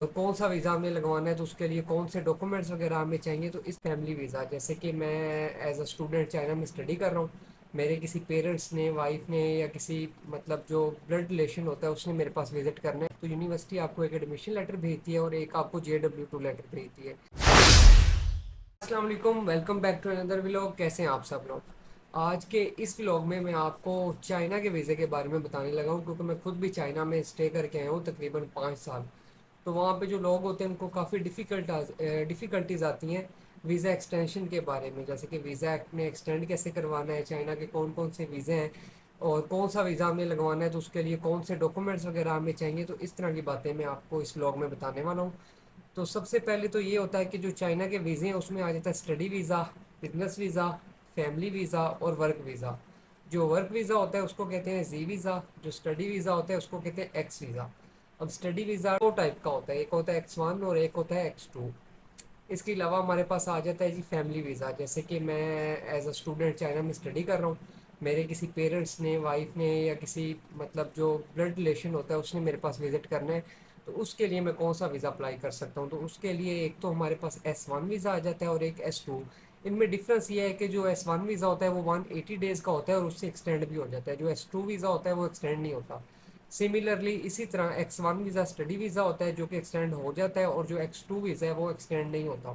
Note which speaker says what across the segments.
Speaker 1: تو کون سا ویزا ہمیں لگوانا ہے تو اس کے لیے کون سے ڈاکومنٹس وغیرہ ہمیں چاہیے، تو اس فیملی ویزا جیسے کہ میں ایز اے اسٹوڈنٹ چائنا میں اسٹڈی کر رہا ہوں، میرے کسی پیرنٹس نے، وائف نے، یا کسی مطلب جو بلڈ ریلیشن ہوتا ہے اس نے میرے پاس وزٹ کرنا ہے، تو یونیورسٹی آپ کو ایک ایڈمیشن لیٹر بھیجتی ہے اور ایک آپ کو JW2 لیٹر بھیجتی ہے۔ السلام علیکم، ویلکم بیک ٹو اندر ولاگ۔ کیسے ہیں آپ سب لوگ؟ آج کے اس ولاگ میں آپ کو چائنا کے ویزے کے بارے میں بتانے لگا ہوں، کیونکہ میں خود بھی چائنا میں اسٹے کر کے آیا ہوں تقریباً 5 سال۔ تو وہاں پہ جو لوگ ہوتے ہیں ان کو کافی ڈیفیکلٹیز آتی ہیں ویزا ایکسٹینشن کے بارے میں، جیسے کہ ویزا نے ایکسٹینڈ کیسے کروانا ہے، چائنا کے کون کون سے ویزے ہیں، اور کون سا ویزا ہمیں لگوانا ہے تو اس کے لیے کون سے ڈاکومنٹس وغیرہ ہمیں چاہیے، تو اس طرح کی باتیں میں آپ کو اس ولاگ میں بتانے والا ہوں۔ تو سب سے پہلے تو یہ ہوتا ہے کہ جو چائنا کے ویزے ہیں اس میں آ جاتا ہے study visa, business visa, family visa اور ورک ویزا۔ جو ورک ویزا ہوتا ہے اس کو کہتے ہیں زی ویزا، جو اسٹڈی ویزا ہوتا ہے اس کو کہتے ہیں ایکس ویزا۔ اب اسٹڈی ویزا دو ٹائپ کا ہوتا ہے، ایک ہوتا ہے X1 اور ایک ہوتا ہے X2۔ اس کے علاوہ ہمارے پاس آ جاتا ہے جی فیملی ویزا، جیسے کہ میں ایز اے اسٹوڈنٹ چائنا میں اسٹڈی کر رہا ہوں، میرے کسی پیرنٹس نے، وائف نے، یا کسی مطلب جو بلڈ ریلیشن ہوتا ہے اس نے میرے پاس وزٹ کرنا ہے، تو اس کے لیے میں کون سا ویزا اپلائی کر سکتا ہوں، تو اس کے لیے ایک تو ہمارے پاس S1 ویزا آ جاتا ہے اور ایک S2۔ ان میں ڈفرینس یہ ہے کہ جو S1 ویزا ہوتا ہے وہ 180 ڈیز کا ہوتا ہے اور اس سے ایکسٹینڈ بھی ہو جاتا ہے، جو S2 ویزا ہوتا ہے وہ ایکسٹینڈ نہیں ہوتا۔ سملرلی اسی طرح X1 ویزا اسٹڈی ویزا ہوتا ہے جو کہ ایکسٹینڈ ہو جاتا ہے، اور جو X2 ویزا ہے وہ ایکسٹینڈ نہیں ہوتا۔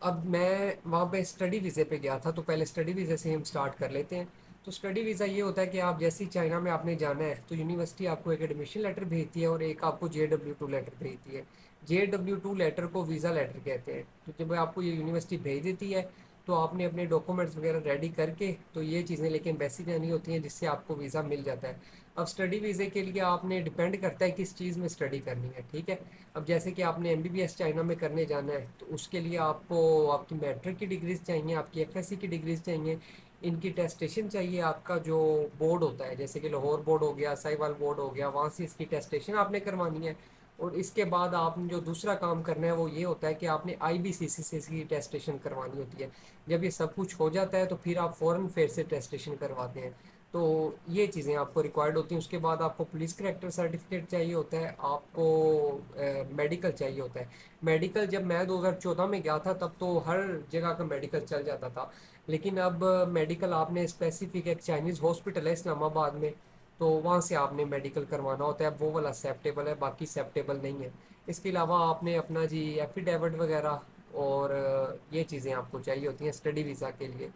Speaker 1: اب میں وہاں پہ اسٹڈی ویزے پہ گیا تھا، تو پہلے اسٹڈی ویزے سے ہم اسٹارٹ کر لیتے ہیں۔ تو اسٹڈی ویزا یہ ہوتا ہے کہ آپ جیسے ہی چائنا میں آپ نے جانا ہے تو یونیورسٹی آپ کو ایک ایڈمیشن لیٹر بھیجتی ہے اور ایک آپ کو JW2 لیٹر بھیجتی ہے۔ JW2 لیٹر کو ویزا لیٹر کہتے ہیں۔ تو جب آپ کو یہ یونیورسٹی بھیج دیتی ہے تو آپ نے اپنے ڈاکومنٹس وغیرہ ریڈی کر کے تو یہ چیزیں لے کے ایمبیسی جانی ہوتی ہیں، جس سے آپ کو ویزا مل جاتا ہے۔ اب اسٹڈی ویزے کے لیے آپ نے ڈپینڈ کرتا ہے کس چیز میں اسٹڈی کرنی ہے، ٹھیک ہے۔ اب جیسے کہ آپ نے MBBS چائنا میں کرنے جانا ہے تو اس کے لیے آپ کو آپ کی میٹرک کی ڈگریز چاہیے، آپ کی FSC کی ڈگریز چاہیے، ان کی ٹیسٹیشن چاہیے، آپ کا جو بورڈ ہوتا ہے جیسے کہ لاہور بورڈ ہو گیا، ساہیوال بورڈ ہو گیا، وہاں سے اس کی ٹیسٹیشن آپ نے کروانی ہے۔ اور اس کے بعد آپ نے جو دوسرا کام کرنا ہے وہ یہ ہوتا ہے کہ آپ نے IBCC سے اس کی ٹیسٹیشن کروانی ہوتی ہے۔ جب یہ سب کچھ ہو جاتا ہے تو پھر آپ فوراً پھر سے ٹیسٹیشن کرواتے ہیں۔ تو یہ چیزیں آپ کو ریکوائرڈ ہوتی ہیں۔ اس کے بعد آپ کو پولیس کریکٹر سرٹیفکیٹ چاہیے ہوتا ہے، آپ کو میڈیکل چاہیے ہوتا ہے۔ میڈیکل جب میں 2014 میں گیا تھا تب تو ہر جگہ کا میڈیکل چل جاتا تھا، لیکن اب میڈیکل آپ نے اسپیسیفک ایک چائنیز ہاسپٹل ہے اسلام آباد میں، تو وہاں سے آپ نے میڈیکل کروانا ہوتا ہے، اب وہ والا ایکسیپٹیبل ہے، باقی ایکسیپٹیبل نہیں ہے۔ اس کے علاوہ آپ نے اپنا جی ایفیڈیوٹ وغیرہ اور یہ چیزیں آپ کو چاہیے ہوتی ہیں اسٹڈی ویزا کے لیے۔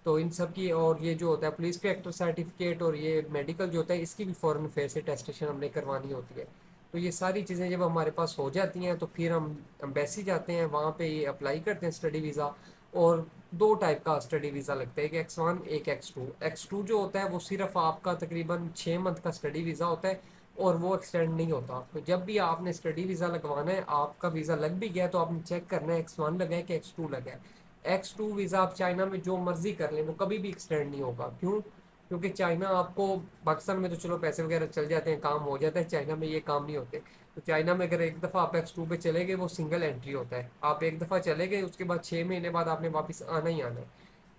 Speaker 1: تو ان سب کی، اور یہ جو ہوتا ہے پولیس کریکٹر سرٹیفکیٹ اور یہ میڈیکل جو ہوتا ہے اس کی بھی فوراً فیر سے ٹیسٹیشن ہم نے کروانی ہوتی ہے۔ تو یہ ساری چیزیں جب ہمارے پاس ہو جاتی ہیں تو پھر ہم امبیسی جاتے ہیں، وہاں پہ یہ اپلائی کرتے ہیں اسٹڈی ویزا۔ اور دو ٹائپ کا اسٹڈی ویزا لگتا ہے، ایک X1 ایک X2۔ X2 جو ہوتا ہے وہ صرف آپ کا تقریباً 6 منتھ کا اسٹڈی ویزا ہوتا ہے اور وہ ایکسٹینڈ نہیں ہوتا۔ تو جب بھی آپ نے اسٹڈی ویزا لگوانا ہے، آپ کا ویزا لگ بھی گیا تو آپ نے چیک کرنا ہے X1 لگا ہے کہ X2 لگا ہے۔ X2 ویزا آپ چائنا میں جو مرضی کر لیں وہ کبھی بھی ایکسٹینڈ نہیں ہوگا، کیوں؟ کیونکہ چائنا آپ کو، پاکستان میں تو چلو پیسے وغیرہ چل جاتے ہیں، کام ہو جاتا ہے، چائنا میں یہ کام نہیں ہوتے۔ تو چائنا میں اگر ایک دفعہ آپ X2 پہ چلے گئے وہ سنگل انٹری ہوتا ہے، آپ ایک دفعہ چلے گئے اس کے بعد 6 مہینے بعد آپ نے واپس آنا ہی آنا ہے۔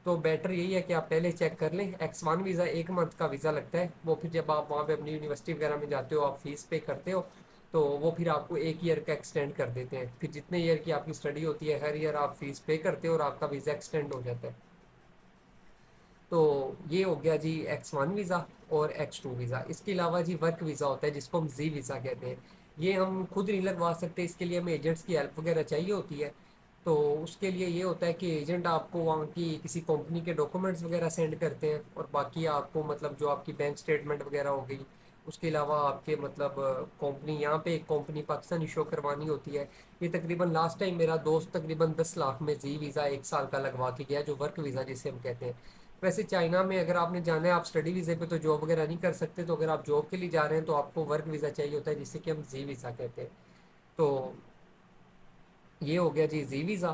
Speaker 1: تو بیٹر یہی ہے کہ آپ پہلے چیک کر لیں۔ X1 ویزا 1 منتھ کا ویزا لگتا ہے، وہ پھر جب آپ وہاں پہ اپنی یونیورسٹی وغیرہ میں جاتے ہو، آپ فیس پے کرتے ہو تو وہ پھر آپ کو 1 ایئر کا ایکسٹینڈ کر دیتے ہیں، پھر جتنے ایئر کی آپ کی اسٹڈی ہوتی ہے ہر ایئر آپ فیس پے کرتے ہو اور آپ کا ویزا ایکسٹینڈ ہو جاتا ہے۔ تو یہ ہو گیا جی X1 ویزا اور X2 ویزا۔ اس کے علاوہ جی ورک ویزا ہوتا ہے جس کو ہم زی ویزا کہتے ہیں۔ یہ ہم خود نہیں لگوا سکتے، اس کے لیے ہمیں ایجنٹس کی ہیلپ وغیرہ چاہیے ہوتی ہے۔ تو اس کے لیے یہ ہوتا ہے کہ ایجنٹ آپ کو وہاں کی کسی کمپنی کے ڈاکومنٹس وغیرہ سینڈ کرتے ہیں، اور باقی آپ کو مطلب جو آپ کی بینک اسٹیٹمنٹ وغیرہ ہو گئی، اس کے علاوہ آپ کے مطلب کمپنی یہاں پہ ایک کمپنی پاکستان ایشو کروانی ہوتی ہے۔ یہ تقریباً لاسٹ ٹائم میرا دوست تقریباً 10 لاکھ میں زی ویزا 1 سال کا لگوا کے گیا، جو ورک ویزا جسے ہم کہتے ہیں۔ ویسے چائنا میں اگر آپ نے جانا ہے، آپ اسٹڈی ویزے پہ تو جاب وغیرہ نہیں کر سکتے، تو اگر آپ جاب کے لیے جا رہے ہیں تو آپ کو ورک ویزا چاہیے ہوتا ہے جسے کہ ہم زی ویزا کہتے ہیں۔ تو یہ ہو گیا جی زی ویزا،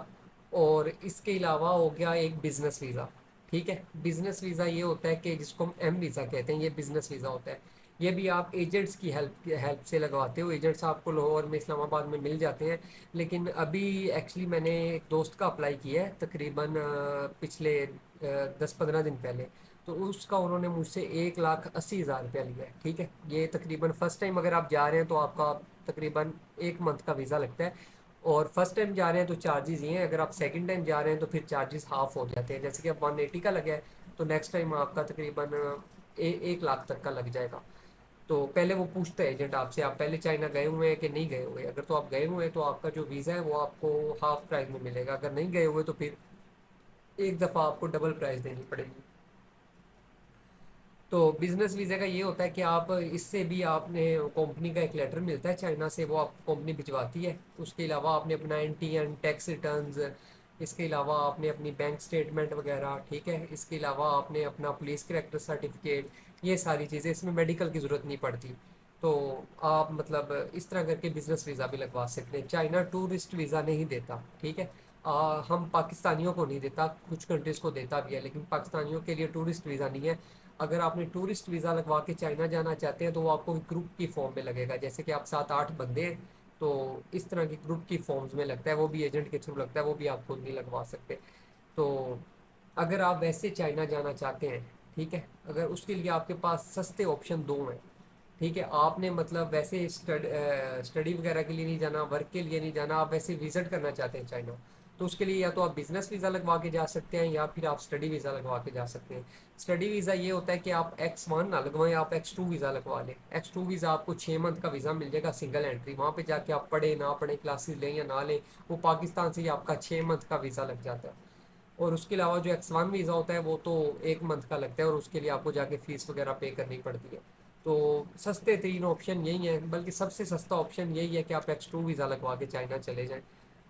Speaker 1: اور اس کے علاوہ ہو گیا ایک بزنس ویزا، ٹھیک ہے۔ بزنس ویزا یہ ہوتا ہے کہ جس کو ہم ایم ویزا کہتے ہیں، یہ بزنس ویزا ہوتا ہے۔ یہ بھی آپ ایجنٹس کی ہیلپ سے لگواتے ہو، ایجنٹس آپ کو لاہور میں اسلام آباد میں مل جاتے ہیں۔ لیکن ابھی ایکچولی میں نے ایک دوست کا اپلائی کیا ہے تقریباً پچھلے 10-15 دن پہلے، تو اس کا انہوں نے مجھ سے 1,80,000 روپیہ لیا ہے، ٹھیک ہے. یہ تقریباً فرسٹ ٹائم اگر آپ جا رہے ہیں تو آپ کا تقریباً 1 منتھ کا ویزا لگتا ہے. اور فرسٹ ٹائم جا رہے ہیں تو چارجز یہ ہیں، اگر آپ سیکنڈ ٹائم جا رہے ہیں تو پھر چارجز ہاف ہو جاتے ہیں. جیسے کہ اب 180 کا لگا ہے تو نیکسٹ ٹائم آپ کا تقریباً 1 لاکھ تک کا لگ جائے گا. تو پہلے وہ پوچھتا ہے ایجنٹ آپ سے آپ پہلے چائنا گئے ہوئے ہیں کہ نہیں گئے ہوئے. اگر تو آپ گئے ہوئے ہیں تو آپ کا جو ویزا ہے وہ آپ کو ہاف پرائز میں ملے گا، اگر نہیں گئے ہوئے تو پھر ایک دفعہ آپ کو ڈبل پرائز دینی پڑے گی. تو بزنس ویزا کا یہ ہوتا ہے کہ آپ اس سے بھی آپ نے کمپنی کا ایک لیٹر ملتا ہے چائنا سے، وہ آپ کمپنی بھجواتی ہے. اس کے علاوہ آپ نے اپنا این ٹیکس ریٹرنز، اس کے علاوہ آپ نے اپنی بینک اسٹیٹمنٹ وغیرہ، ٹھیک ہے. اس کے علاوہ آپ نے اپنا پولیس کریکٹر سرٹیفکیٹ، یہ ساری چیزیں، اس میں میڈیکل کی ضرورت نہیں پڑتی. تو آپ مطلب اس طرح کر کے بزنس ویزا بھی لگوا سکتے ہیں. چائنا ٹورسٹ ویزا نہیں دیتا، ٹھیک ہے. ہم پاکستانیوں کو نہیں دیتا، کچھ کنٹریز کو دیتا بھی ہے لیکن پاکستانیوں کے لیے ٹورسٹ ویزا نہیں ہے. اگر آپ نے ٹورسٹ ویزا لگوا کے چائنا جانا چاہتے ہیں تو وہ آپ کو گروپ کی فارم میں لگے گا. جیسے کہ آپ 7-8 بندے ہیں تو اس طرح کی گروپ کی فارمز میں لگتا ہے، وہ بھی ایجنٹ کے تھرو لگتا ہے، وہ بھی آپ خود نہیں لگوا سکتے. تو اگر آپ ویسے چائنا جانا چاہتے ہیں، ٹھیک ہے، اگر اس کے لیے آپ کے پاس سستے آپشن دو ہیں، ٹھیک ہے. آپ نے مطلب ویسے اسٹڈی وغیرہ کے لیے نہیں جانا، ورک کے لیے نہیں جانا، آپ ویسے وزٹ کرنا چاہتے ہیں چائنا، تو اس کے لیے یا تو آپ بزنس ویزا لگوا کے جا سکتے ہیں یا پھر آپ اسٹڈی ویزا لگوا کے جا سکتے ہیں. اسٹڈی ویزا یہ ہوتا ہے کہ آپ X1 نہ لگوائیں، آپ X2 ویزا لگوا لیں. X2 ویزا آپ کو 6 منتھ کا ویزا مل جائے گا، سنگل انٹری. وہاں پہ جا کے آپ پڑھیں نہ پڑھیں، کلاسز لیں یا نہ لیں، وہ پاکستان سے ہی آپ کا 6 منتھ کا ویزا لگ جاتا ہے. اور اس کے علاوہ جو X1 ویزا ہوتا ہے وہ تو 1 منتھ کا لگتا ہے اور اس کے لیے آپ کو جا کے فیس وغیرہ پے کرنی پڑتی ہے. تو سستے ترین آپشن یہی ہیں، بلکہ سب سے سستا آپشن یہی ہے کہ آپ X2 ویزا لگوا کے چائنا چلے جائیں.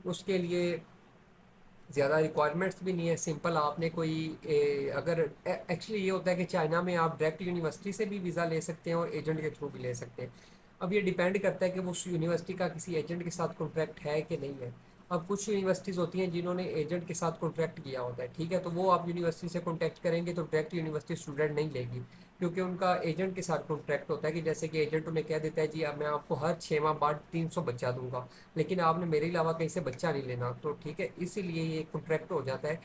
Speaker 1: اس کے لیے زیادہ ریکوائرمنٹس بھی نہیں ہے، سمپل آپ نے کوئی اگر ایکچولی یہ ہوتا ہے کہ چائنا میں آپ ڈائریکٹ یونیورسٹی سے بھی ویزا لے سکتے ہیں اور ایجنٹ کے تھرو بھی لے سکتے ہیں. اب یہ ڈیپینڈ کرتا ہے کہ وہ اس یونیورسٹی کا کسی ایجنٹ کے ساتھ کانٹریکٹ ہے کہ نہیں ہے. اب کچھ یونیورسٹیز ہوتی ہیں جنہوں نے ایجنٹ کے ساتھ کانٹریکٹ کیا ہوتا ہے، ٹھیک ہے، تو وہ آپ یونیورسٹی سے کانٹیکٹ کریں گے تو ڈائریکٹ یونیورسٹی اسٹوڈنٹ نہیں لے گی، کیونکہ ان کا ایجنٹ کے ساتھ کانٹریکٹ ہوتا ہے کہ جیسے کہ ایجنٹ انہیں کہہ دیتا ہے جی اب میں آپ کو ہر 6 ماہ بعد 300 بچہ دوں گا، لیکن آپ نے میرے علاوہ کہیں سے بچہ نہیں لینا. تو ٹھیک ہے، اسی لیے یہ کانٹریکٹ ہو جاتا ہے.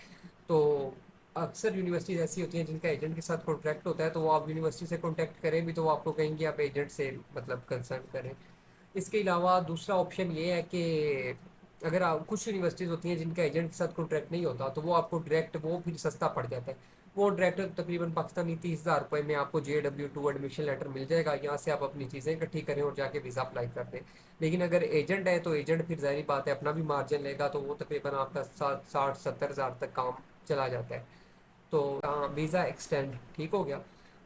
Speaker 1: تو اکثر یونیورسٹیز ایسی ہوتی ہیں جن کا ایجنٹ کے ساتھ کانٹریکٹ ہوتا ہے، تو وہ آپ یونیورسٹی سے کانٹیکٹ کریں بھی تو وہ آپ کو کہیں گے آپ ایجنٹ سے مطلب کنسلٹ کریں. اس کے علاوہ دوسرا آپشن یہ ہے کہ اگر آپ کچھ یونیورسٹیز ہوتی ہیں جن کا ایجنٹ کے ساتھ کانٹریکٹ نہیں ہوتا تو وہ آپ کو ڈائریکٹ وہ پھر سستا پڑ جاتا ہے. وہ ڈائریکٹ تقریباً پاکستانی 30,000 روپے میں آپ کو JW2 ایڈمیشن لیٹر مل جائے گا. یہاں سے آپ اپنی چیزیں اکٹھی کریں اور جا کے ویزا اپلائی کر دیں. لیکن اگر ایجنٹ ہے تو ایجنٹ پھر ظاہری بات ہے اپنا بھی مارجن لے گا، تو وہ تقریباً آپ کا 60-70 ہزار تک کام چلا جاتا ہے. تو ویزا ایکسٹینڈ ٹھیک ہو گیا.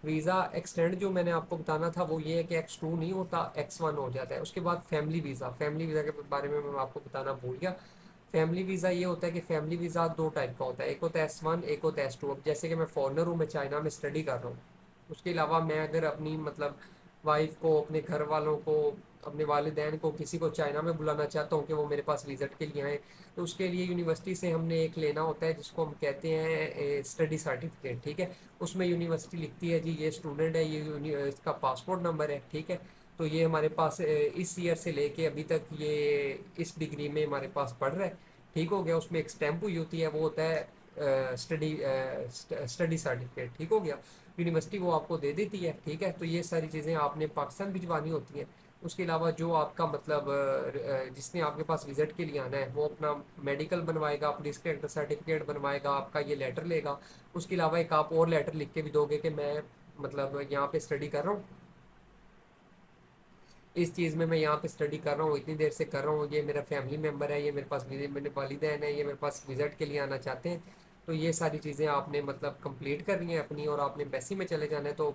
Speaker 1: ویزا ایکسٹینڈ جو میں نے آپ کو بتانا تھا وہ یہ ہے کہ X2 نہیں ہوتا، X1 ہو جاتا ہے. اس کے بعد فیملی ویزا، فیملی ویزا کے بارے میں آپ کو بتانا بھول گیا. فیملی ویزا یہ ہوتا ہے کہ فیملی ویزا دو ٹائپ کا ہوتا ہے، ایک ہوتا ہے S1، ایک ہوتا ہے S2. اب جیسے کہ میں فارنر ہوں، میں چائنا میں اسٹڈی کر رہا ہوں، اس کے علاوہ میں اگر اپنی مطلب وائف کو، اپنے گھر والوں کو، اپنے والدین کو، کسی کو چائنا میں بلانا چاہتا ہوں کہ وہ میرے پاس وزٹ کے لیے آئیں، تو اس کے لیے یونیورسٹی سے ہم نے ایک لینا ہوتا ہے جس کو ہم کہتے ہیں اسٹڈی سرٹیفکیٹ، ٹھیک ہے. اس میں یونیورسٹی لکھتی ہے جی یہ اسٹوڈنٹ ہے، یہ اس کا پاسپورٹ نمبر ہے، ٹھیک ہے. تو یہ ہمارے پاس اس ایئر سے لے کے ابھی تک یہ اس ڈگری میں ہمارے پاس پڑھ رہا ہے، ٹھیک ہو گیا. اس میں ایک اسٹیمپ ہوئی ہوتی ہے، وہ ہوتا ہے اسٹڈی سرٹیفکیٹ، ٹھیک ہو گیا. یونیورسٹی وہ آپ کو دے دیتی ہے، ٹھیک ہے. تو یہ ساری چیزیں آپ نے پاکستان بھجوانی ہوتی ہیں. اس کے علاوہ جو آپ کا مطلب جس نے آپ کے پاس وزٹ کے لیے آنا ہے وہ اپنا میڈیکل بنوائے گا، پولیس کے سرٹیفکیٹ بنوائے گا، آپ کا یہ لیٹر لے گا. اس کے علاوہ ایک آپ اور لیٹر لکھ کے بھی دو گے کہ میں مطلب یہاں پہ اسٹڈی کر رہا ہوں، اس چیز میں یہاں پہ اسٹڈی کر رہا ہوں، اتنی دیر سے کر رہا ہوں، یہ میرا فیملی ممبر ہے، یہ میرے پاس میرے والدین ہیں، یہ میرے پاس وزٹ کے لیے آنا چاہتے ہیں. تو یہ ساری چیزیں آپ نے مطلب کمپلیٹ کرنی ہے اپنی، اور آپ نے ایمبیسی میں چلے جانا ہے تو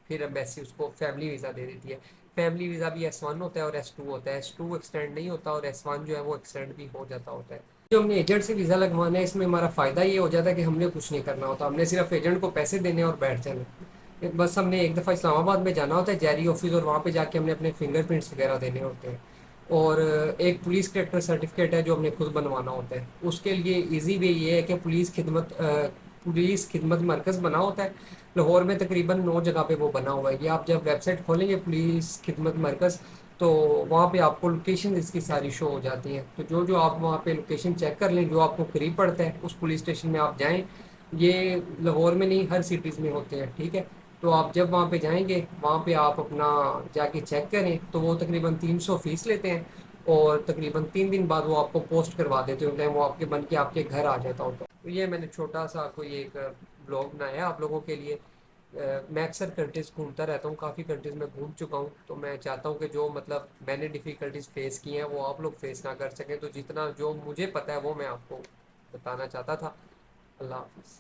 Speaker 1: پھر ایمبیسی اس کو فیملی ویزا دے دیتی ہے. فیملی ویزا بھی S1 ہوتا ہے اور S2 ہوتا ہے. S2 ایکسٹینڈ نہیں ہوتا اور S1 جو ہے وہ ایکسٹینڈ بھی ہو جاتا ہوتا ہے. جو ہم نے ایجنٹ سے ویزا لگوانا ہے اس میں ہمارا فائدہ یہ ہو جاتا ہے کہ ہم نے کچھ نہیں کرنا ہوتا، ہم نے صرف ایجنٹ کو پیسے دینے اور بیٹھ جانا. بس ہم نے ایک دفعہ اسلام آباد میں جانا ہوتا ہے جیری آفس، اور وہاں پہ جا کے ہم نے اپنے فنگر پرنٹس وغیرہ دینے ہوتے ہیں. اور ایک پولیس کریکٹر سرٹیفکیٹ ہے جو ہم نے خود بنوانا ہوتا ہے. اس کے لیے ایزی وے یہ ہے کہ پولیس خدمت مرکز بنا ہوتا ہے لاہور میں، تقریباً 9 جگہ پہ وہ بنا ہوا ہے. یہ آپ جب ویب سائٹ کھولیں گے پولیس خدمت مرکز، تو وہاں پہ آپ کو لوکیشن اس کی ساری شو ہو جاتی ہیں. تو جو آپ وہاں پہ لوکیشن چیک کر لیں، جو آپ کو قریب پڑتا ہے اس پولیس اسٹیشن میں آپ جائیں. یہ لاہور میں نہیں، ہر سٹیز میں ہوتے ہیں، ٹھیک ہے؟ تو آپ جب وہاں پہ جائیں گے، وہاں پہ آپ اپنا جا کے چیک کریں، تو وہ تقریباً 300 فیس لیتے ہیں، اور تقریباً 3 دن بعد وہ آپ کو پوسٹ کروا دیتے ہوتے ہیں، وہ آپ کے بن کے آپ کے گھر آ جاتا ہوتا ہے۔ تو یہ میں نے چھوٹا سا کوئی ایک بلاگ بنایا آپ لوگوں کے لیے۔ میں اکثر کنٹریز گھومتا رہتا ہوں، کافی کنٹریز میں گھوم چکا ہوں، تو میں چاہتا ہوں کہ جو مطلب میں نے ڈیفیکلٹیز فیس کی ہیں وہ آپ لوگ فیس نہ کر سکیں، تو جتنا جو مجھے پتہ ہے وہ میں آپ کو بتانا چاہتا تھا۔ اللہ حافظ۔